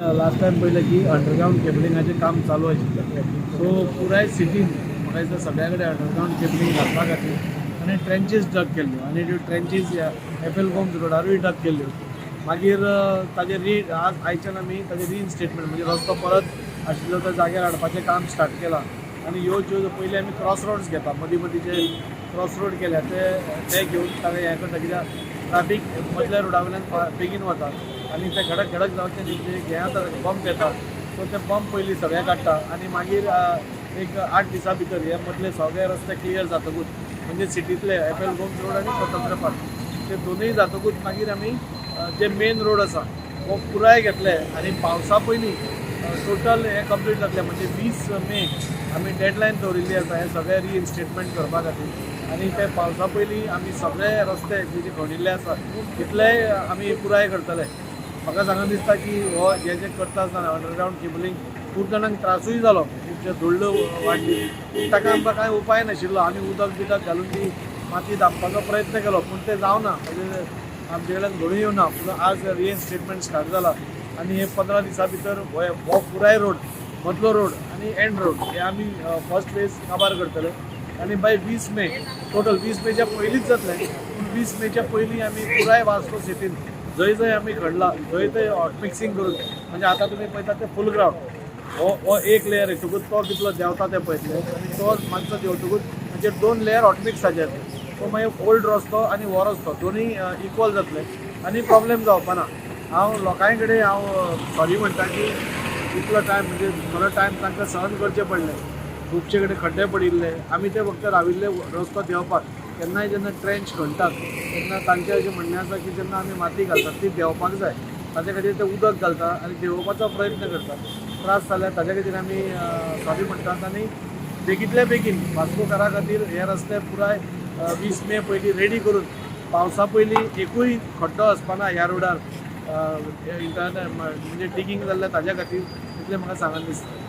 Last time पळयलें की underground केबलिंगाचें काम चालू आशिल्लें. सो पुराय सिटीन म्हाका दिसता सगळ्या कडेन अंडरग्राउंड केबलिंग घालपा खातीर आनी ट्रेंचीस डग केल्ल्यो आनी त्यो ट्रेंचीस एफएल गोम्स रोडारूय डग केल्ल्यो. मागीर ताजेर आज आयच्यान आमी ताजें रिइन्स्टेटमेंट म्हणजे रस्तो परत आशिल्लो त्या जाग्यार हाडपाचें काम स्टार्ट केलां. आनी ह्यो ज्यो पयलीं आमी क्रॉस रोड्स घेता मदीं मदींचे क्रॉस रोड केल्या ते घेवन ताका हें करता कित्याक ट्राफीक मदल्या रोडा वयल्यान बेगीन वता आनी ते खडक खडक जावचें न्ही म्हणजे हें जाता बंप येता. सो ते बंप पयलीं सगळे काडटा आनी मागीर एक 8 दिसां भितर हे मदले सगळे रस्ते क्लियर जातकूच म्हणजे सिटींतले एफएल गोम्स रोड आनी स्वतंत्र पार्क ते दोनूय जातकूच मागीर आमी जे मेन रोड आसा हो पुराय घेतले आनी पावसा पयलीं टोटल हें कंप्लीट जातलें म्हणजे 20 मे आमी डेडलायन दवरिल्ली आसा हें सगळें रिइन्स्टेटमेंट करपा खातीर. आनी ते पावसा पयलीं आमी सगळे रस्ते जे खणिल्ले आसा तितलेय आमी पुराय करतले. म्हाका सांगून दिसता की हो जे करता आसतना अंडरग्राउंड केबलिंग खूब जाणांक त्रासूय जालो खुबशे धुळ्ळो वाडली ताका आमकां कांय उपाय नाशिल्लो. आमी उदक बिदक घालून ती माती धांपपाचो प्रयत्न केलो पूण तें जावना म्हणजे आमचे कडल्यान घडून येवना. पूण आज रिइन्स्टेटमेंट स्टार्ट जाला आनी हे 15 दिसां भितर हो पुराय रोड मदलो रोड आनी एंड रोड हे आमी फर्स्ट फेज काबार करतले आनी बाय 20 मे टोटल 20 मेच्या पयलींच जातलें. पूण 20 मेच्या पयलीं आमी पुराय वास्को सिटीन जंय जंय आमी घडला थंय थंय हॉट मिक्सिंग करून म्हणजे आतां तुमी पळयता ते फूल ग्रावंड हो एक लेयर येतकूच तो कितलो देंवता ते पळयतले आनी तो मातसो देंवतकूच म्हणजे 2 लेयर हॉट मिक्साचे येतले. सो मागीर ओल्ड रस्तो आनी हो रस्तो दोनूय इक्वल जातले आनी प्रॉब्लेम जावपा ना. हांव लोकांय कडेन सॉरी म्हणटा की इतलो टायम म्हणजे थोडो टायम तांकां सहन करचें पडलें. खुबशे कडेन खड्डे पडिल्ले आमी ते फक्त राविल्ले रस्तो देंवपाक. केन्नाय जेन्ना ट्रेंच खणटात तेन्ना तांचें अशें म्हणणें आसा की जेन्ना आमी माती घालतात ती देंवपाक जाय ताचे खातीर ते उदक घालता आनी देंवोवपाचो प्रयत्न करतात. त्रास जाल्यार ताचे खातीर आमी सॉरी म्हणटात आनी बेगींतल्या बेगीन वास्कोकारा खातीर हे रस्ते पुराय 20 मे पयलीं रेडी करून पावसा पयलीं एकूय खड्डो आसपाना ह्या रोडार इंटरनेट म्हणजे डिगींग जाल्ले ताच्या खातीर इतलें म्हाका सांगन दिसता.